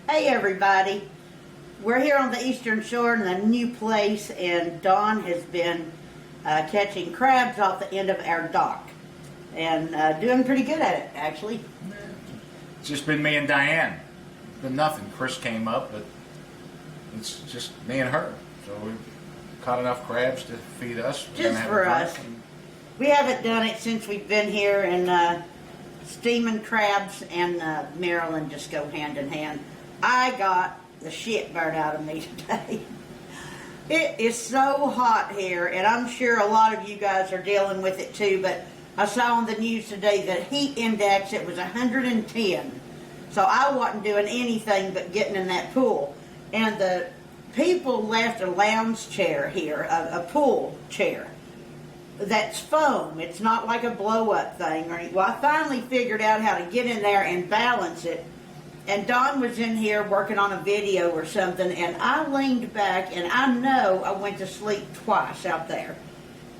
Hey everybody, we're here on the Eastern Shore in a new place, and Don has been catching crabs off the end of our dock and doing pretty good at it, actually. It's just been me and Diane. Been nothing. Chris came up, but it's just me and her. So we caught enough crabs to feed us. Just for us. We haven't done it since we've been here, and steaming crabs and Maryland just go hand in hand. I got the shit burned out of me today. It is so hot here, and I'm sure a lot of you guys are dealing with it too, but I saw on the news today that heat index, it was 110. So I wasn't doing anything but getting in that pool. And the people left a lounge chair here, a pool chair, that's foam. It's not like a blow-up thing. Well, I finally figured out how to get in there and balance it. And Don was in here working on a video or something, and I leaned back, and I know I went to sleep twice out there.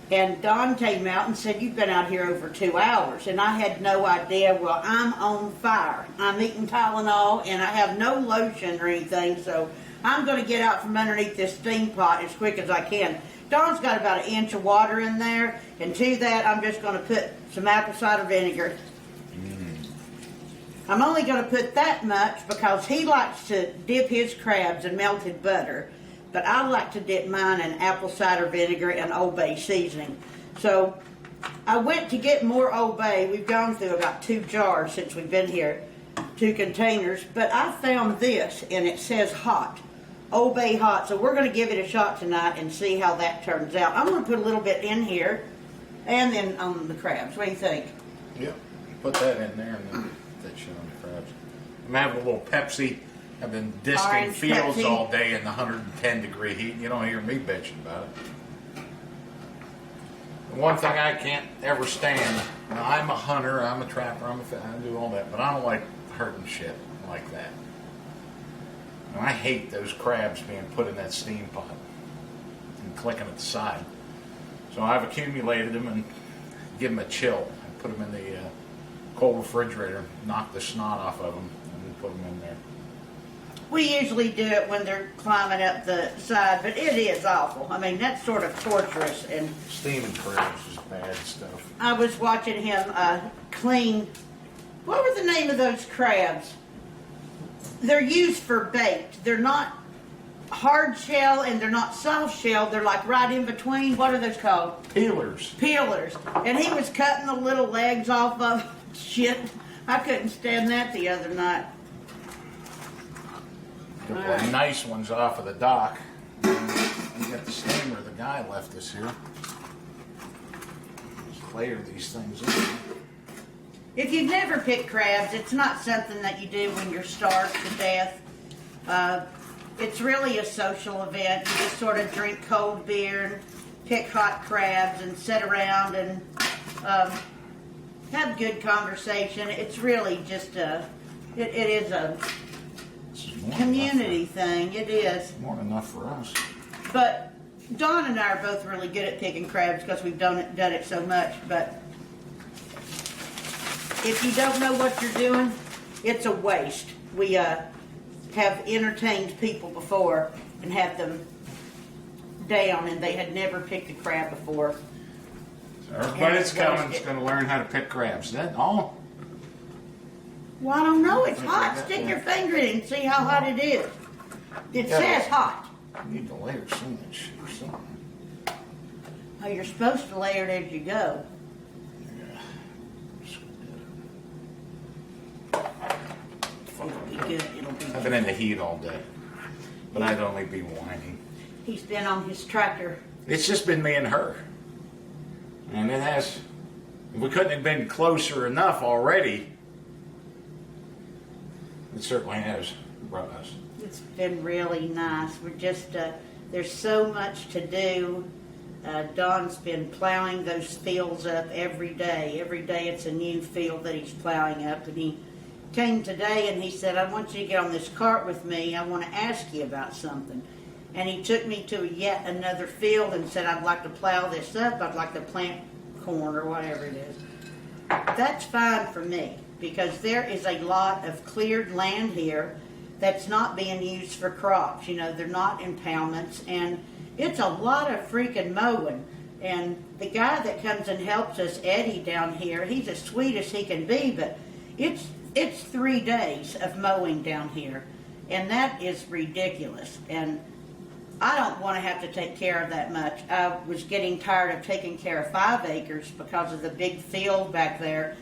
And Don came out and said, "You've been out here over 2 hours." And I had no idea. Well, I'm on fire. I'm eating Tylenol, and I have no lotion or anything, so I'm going to get out from underneath this steam pot as quick as I can. Don's got about 1 inch of water in there, and to that, I'm just going to put some apple cider vinegar. I'm only going to put that much because he likes to dip his crabs in melted butter, but I like to dip mine in apple cider vinegar and Old Bay seasoning. So I went to get more Old Bay. We've gone through about 2 jars since we've been here, 2 containers, but I found this, and it says hot, Old Bay hot. So we're going to give it a shot tonight and see how that turns out. I'm going to put a little bit in here and then on the crabs. What do you think? Yep. Put that in there and then that shit on the crabs. I'm having a little Pepsi. I've been disking Orange fields Pepsi. all day in the 110-degree heat. You don't hear me bitching about it. The one thing I can't ever stand, now I'm a hunter, I'm a trapper, I do all that, but I don't like hurting shit like that. And I hate those crabs being put in that steam pot and clicking at the side. So I've accumulated them and give them a chill. I put them in the cold refrigerator, knock the snot off of them, and then put them in there. We usually do it when they're climbing up the side, but it is awful. I mean, that's sort of torturous. And Steaming crabs is bad stuff. I was watching him clean, what were the name of those crabs? They're used for bait. They're not hard shell and they're not soft shell. They're like right in between. What are those called? Peelers. Peelers. And he was cutting the little legs off of shit. I couldn't stand that the other night. A couple of nice ones off of the dock. We got the steamer the guy left us here. Just layer these things in. If you've never picked crabs, it's not something that you do when you're starved to death. It's really a social event. You just sort of drink cold beer and pick hot crabs and sit around and have good conversation. It's really just it is a community thing. It is. More than enough for us. But Dawn and I are both really good at picking crabs because we've done it so much. But if you don't know what you're doing, it's a waste. We have entertained people before and had them down, and they had never picked a crab before. So everybody's coming is going to learn how to pick crabs. Is that all? Well, I don't know. It's hot. Stick your finger in and see how hot it is. It says hot. You need to layer some of that shit or something. Oh, you're supposed to layer it as you go. It'll be good. It'll be I've been in the heat all day, but I'd only be whining. He's been on his tractor. It's just been me and her. And it has, we couldn't have been closer enough already. It certainly has brought us. It's been really nice. We're just, there's so much to do. Don's been plowing those fields up every day. Every day it's a new field that he's plowing up. And he came today and he said, "I want you to get on this cart with me. I want to ask you about something." And he took me to yet another field and said, "I'd like to plow this up. I'd like to plant corn," or whatever it is. That's fine for me because there is a lot of cleared land here that's not being used for crops. You know, they're not impoundments, and it's a lot of freaking mowing. And the guy that comes and helps us, Eddie, down here, he's as sweet as he can be, but it's 3 days of mowing down here, and that is ridiculous. And I don't want to have to take care of that much. I was getting tired of taking care of 5 acres because of the big field back there,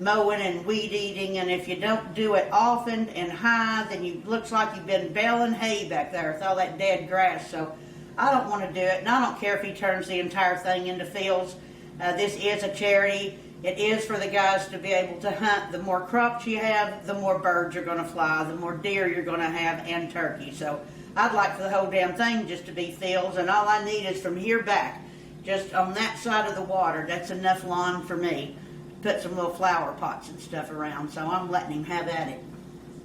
mowing and weed eating, and if you don't do it often and high, then it looks like you've been baling hay back there with all that dead grass. So I don't want to do it, and I don't care if he turns the entire thing into fields. This is a charity. It is for the guys to be able to hunt. The more crops you have, the more birds are going to fly, the more deer you're going to have, and turkey. So I'd like for the whole damn thing just to be fields, and all I need is from here back, just on that side of the water. That's enough lawn for me. Put some little flower pots and stuff around, so I'm letting him have at it.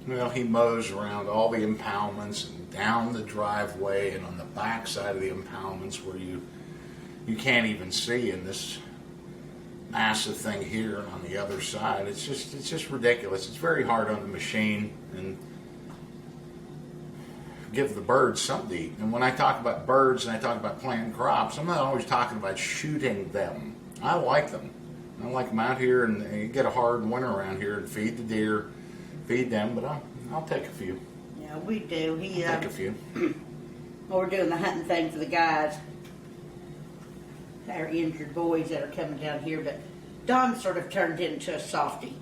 Well, he mows around all the impoundments and down the driveway and on the back side of the impoundments where you can't even see, in this massive thing here and on the other side. It's just ridiculous. It's very hard on the machine, and give the birds something to eat. And when I talk about birds and I talk about planting crops, I'm not always talking about shooting them. I like them. I like them out here, and you get a hard winter around here and feed the deer, feed them, but I'll take a few. Yeah, we do. I'll take a few. Well, we're doing the hunting thing for the guys, our injured boys that are coming down here, but Don sort of turned into a softie.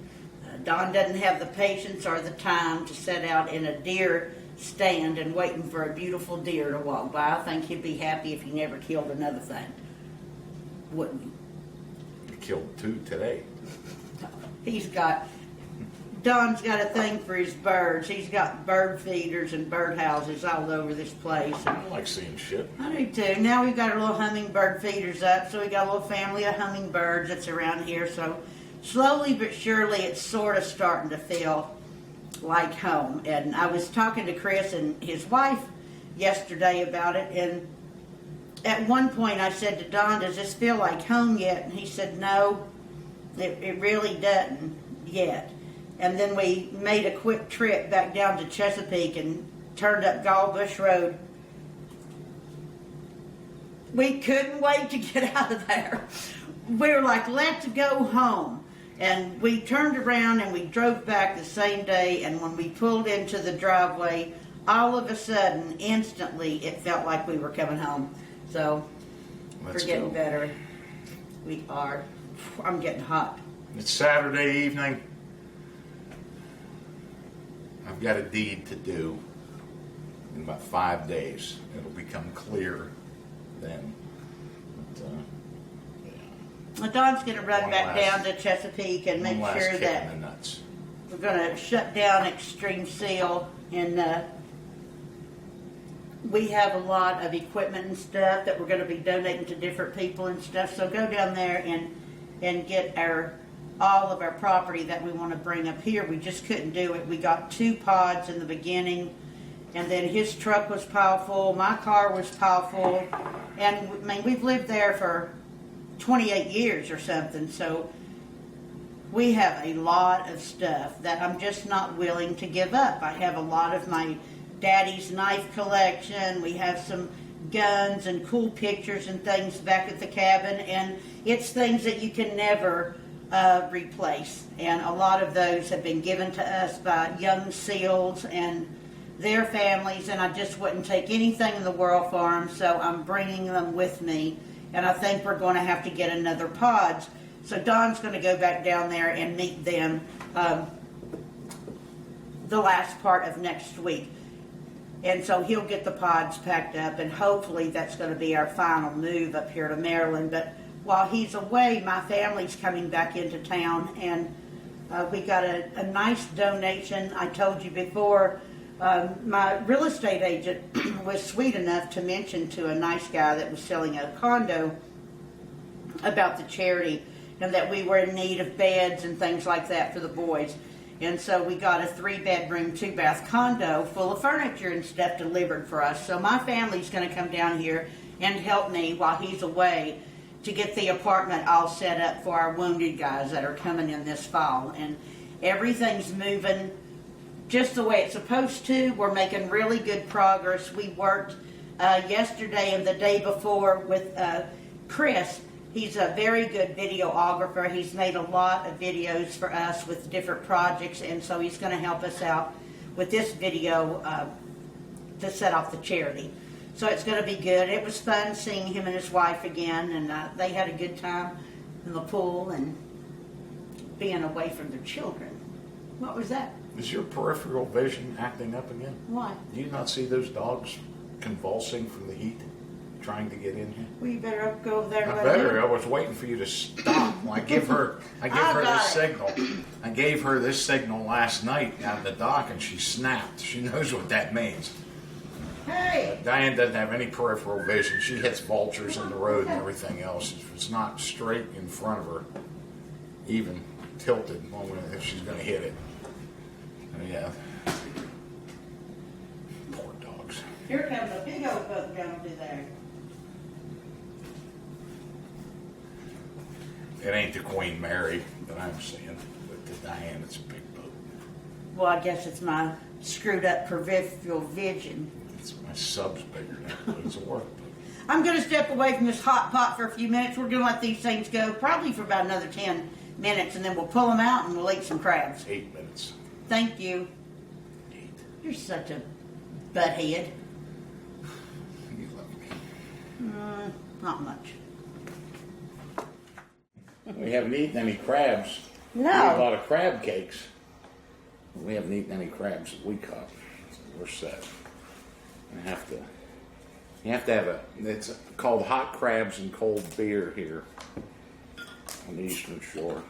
Don doesn't have the patience or the time to sit out in a deer stand and waiting for a beautiful deer to walk by. I think he'd be happy if he never killed another thing. Wouldn't he? He killed 2 today. Don's got a thing for his birds. He's got bird feeders and bird houses all over this place. I like seeing shit. I do too. Now we've got our little hummingbird feeders up, so we got a little family of hummingbirds that's around here. So slowly but surely it's sort of starting to feel like home. And I was talking to Chris and his wife yesterday about it, and at one point I said to Don, does this feel like home yet? And he said, no, it really doesn't yet. And then we made a quick trip back down to Chesapeake and turned up Gallbush Road. We couldn't wait to get out of there. We were like, let's go home. And we turned around and we drove back the same day, and when we pulled into the driveway, all of a sudden, instantly, it felt like we were coming home. So, we're getting better. We are. I'm getting hot. It's Saturday evening. I've got a deed to do in about 5 days. It'll become clear then. But, Well, Don's going to run back down to Chesapeake and make sure that we're going to shut down Extreme Seal. And we have a lot of equipment and stuff that we're going to be donating to different people and stuff. So go down there and get all of our property that we want to bring up here. We just couldn't do it. We got 2 pods in the beginning, and then his truck was pile full, my car was pile full, and I mean, we've lived there for 28 years or something, so we have a lot of stuff that I'm just not willing to give up. I have a lot of my daddy's knife collection. We have some guns and cool pictures and things back at the cabin, and it's things that you can never replace. And a lot of those have been given to us by young SEALs and their families, and I just wouldn't take anything in the world for them, so I'm bringing them with me. And I think we're going to have to get another pods. So Don's going to go back down there and meet them the last part of next week. And so he'll get the pods packed up, and hopefully that's going to be our final move up here to Maryland. But while he's away, my family's coming back into town, and we got a nice donation. I told you before, my real estate agent was sweet enough to mention to a nice guy that was selling a condo about the charity, and that we were in need of beds and things like that for the boys. And so we got a 3-bedroom, 2-bath condo full of furniture and stuff delivered for us. So my family's going to come down here and help me while he's away to get the apartment all set up for our wounded guys that are coming in this fall. And everything's moving just the way it's supposed to. We're making really good progress. We worked yesterday and the day before with Chris. He's a very good videographer. He's made a lot of videos for us with different projects, and so he's going to help us out with this video to set off the charity. So it's going to be good. It was fun seeing him and his wife again, and they had a good time in the pool and being away from their children. What was that? Is your peripheral vision acting up again? Why? Do you not see those dogs convulsing from the heat, trying to get in here? Well, you better go over there. And I let better. I them. was waiting for you to stop. Well, I give her this signal. I gave her this signal last night out of the dock, and she snapped. She knows what that means. Hey! Diane doesn't have any peripheral vision. She hits vultures in the road and everything else. If it's not straight in front of her, even tilted, well, if she's going to hit it. Yeah. Poor dogs. Here comes a big old boat down through there. It ain't the Queen Mary that I'm seeing, but to Diane, it's a big boat. Well, I guess it's my screwed up peripheral vision. It's my sub's bigger now, but it's a work boat. I'm going to step away from this hot pot for a few minutes. We're going to let these things go probably for about another 10 minutes, and then we'll pull them out and we'll eat some crabs. 8 minutes. Thank you. 8. You're such a butthead. You love me. Not much. We haven't eaten any crabs. No. We ate a lot of crab cakes. We haven't eaten any crabs that we caught. So we're set. You have to have it's called hot crabs and cold beer here on the Eastern Shore.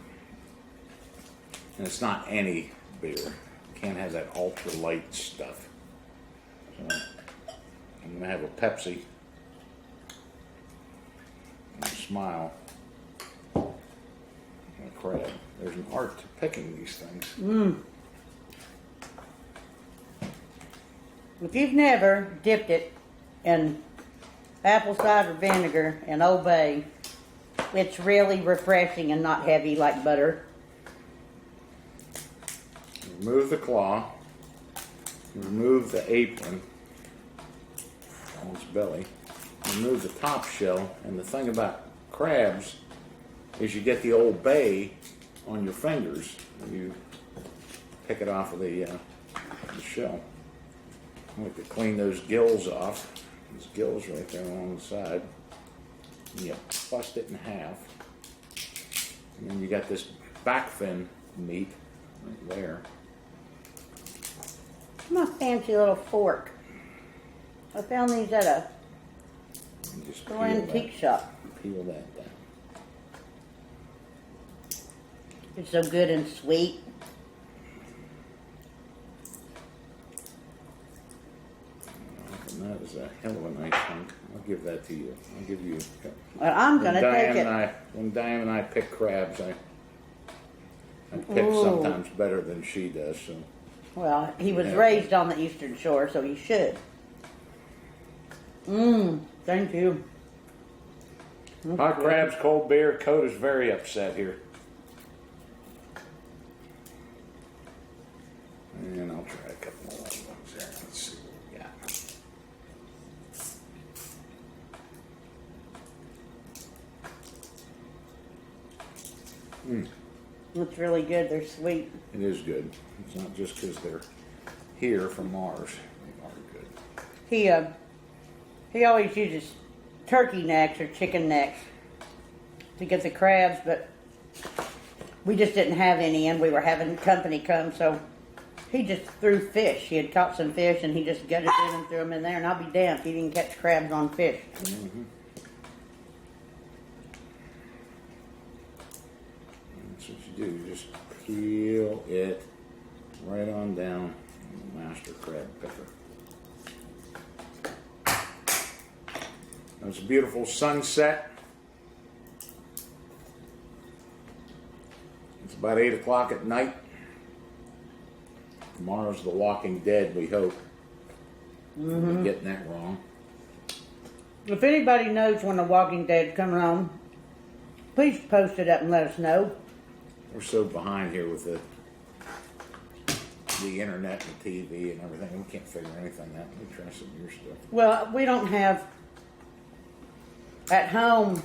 And it's not any beer. You can't have that ultra light stuff. So I'm going to have a Pepsi and a Smile and a crab. There's an art to picking these things. If you've never dipped it in apple cider vinegar and Old Bay, it's really refreshing and not heavy like butter. Remove the claw. Remove the apron on its belly. Remove the top shell. And the thing about crabs is you get the Old Bay on your fingers when you pick it off of the shell. We have to clean those gills off. Those gills right there along the side. And you bust it in half. And then you got this back fin meat right there. My fancy little fork. I found these at a And just little antique shop. Peel that down. It's so good and sweet. And that is a hell of a nice hunk. I'll give that to you. I'll give you. Well, I'm going to take it. When Diane and I pick crabs, I pick Ooh. sometimes better than she does. So. Well, he was Yeah. raised on the Eastern Shore, so he should. Thank you. Hot crabs, cold beer. Coat is very upset here. And I'll try a couple more ones there. Let's see what we got. It's really good. They're sweet. It is good. It's not just because they're here from Mars. They are good. He always uses turkey necks or chicken necks to get the crabs, but we just didn't have any, and we were having company come, so he just threw fish. He had caught some fish, and he just gutted it and threw them in there, and I'll be damned if he didn't catch crabs on fish. Mm-hmm. That's what you do. You just peel it right on down on the master crab picker. It's a beautiful sunset. It's about 8 o'clock at night. Tomorrow's The Walking Dead, we hope. We're getting that wrong. If anybody knows when The Walking Dead's coming on, please post it up and let us know. We're so behind here with the the internet and the TV and everything. We can't figure anything out. We try some of your stuff. Well, we don't have, at home,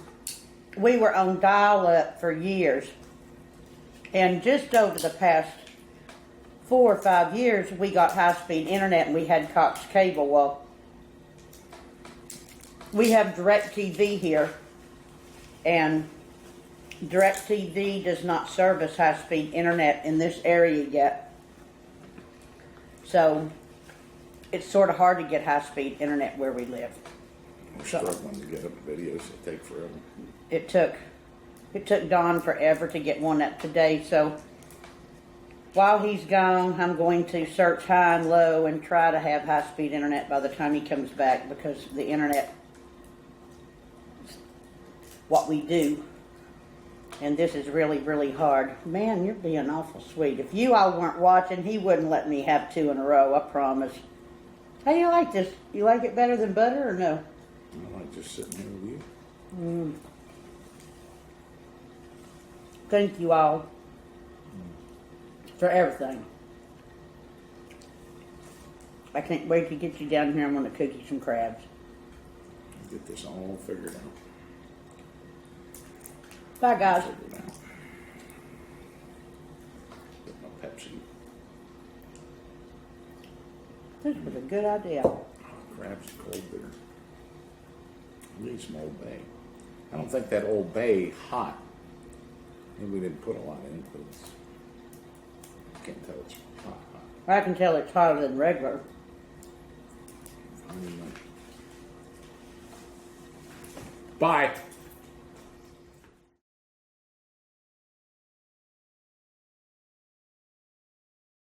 we were on dial-up for years. And just over the past 4 or 5 years, we got high-speed internet and we had Cox Cable. Well, we have DirecTV here, and DirecTV does not service high-speed internet in this area yet. So, it's sort of hard to get high-speed internet where we live. We're struggling to get up videos that take forever. It took Don forever to get one up today, so while he's gone, I'm going to search high and low and try to have high-speed internet by the time he comes back, because the internet is what we do. And this is really, really hard. Man, you're being awful sweet. If you all weren't watching, he wouldn't let me have 2 in a row, I promise. How do you like this? You like it better than butter or no? I like just sitting here with you. Thank you all for everything. I can't wait to get you down here. I'm going to cook you some crabs. Get this all figured out. Bye, guys. Figured out. Get my Pepsi. This was a good idea. Crab's cold bitter. Need some Old Bay. I don't think that Old Bay hot. Maybe we didn't put a lot in it, but it's, I can't tell it's hot. I can tell it's hotter than regular. Bye.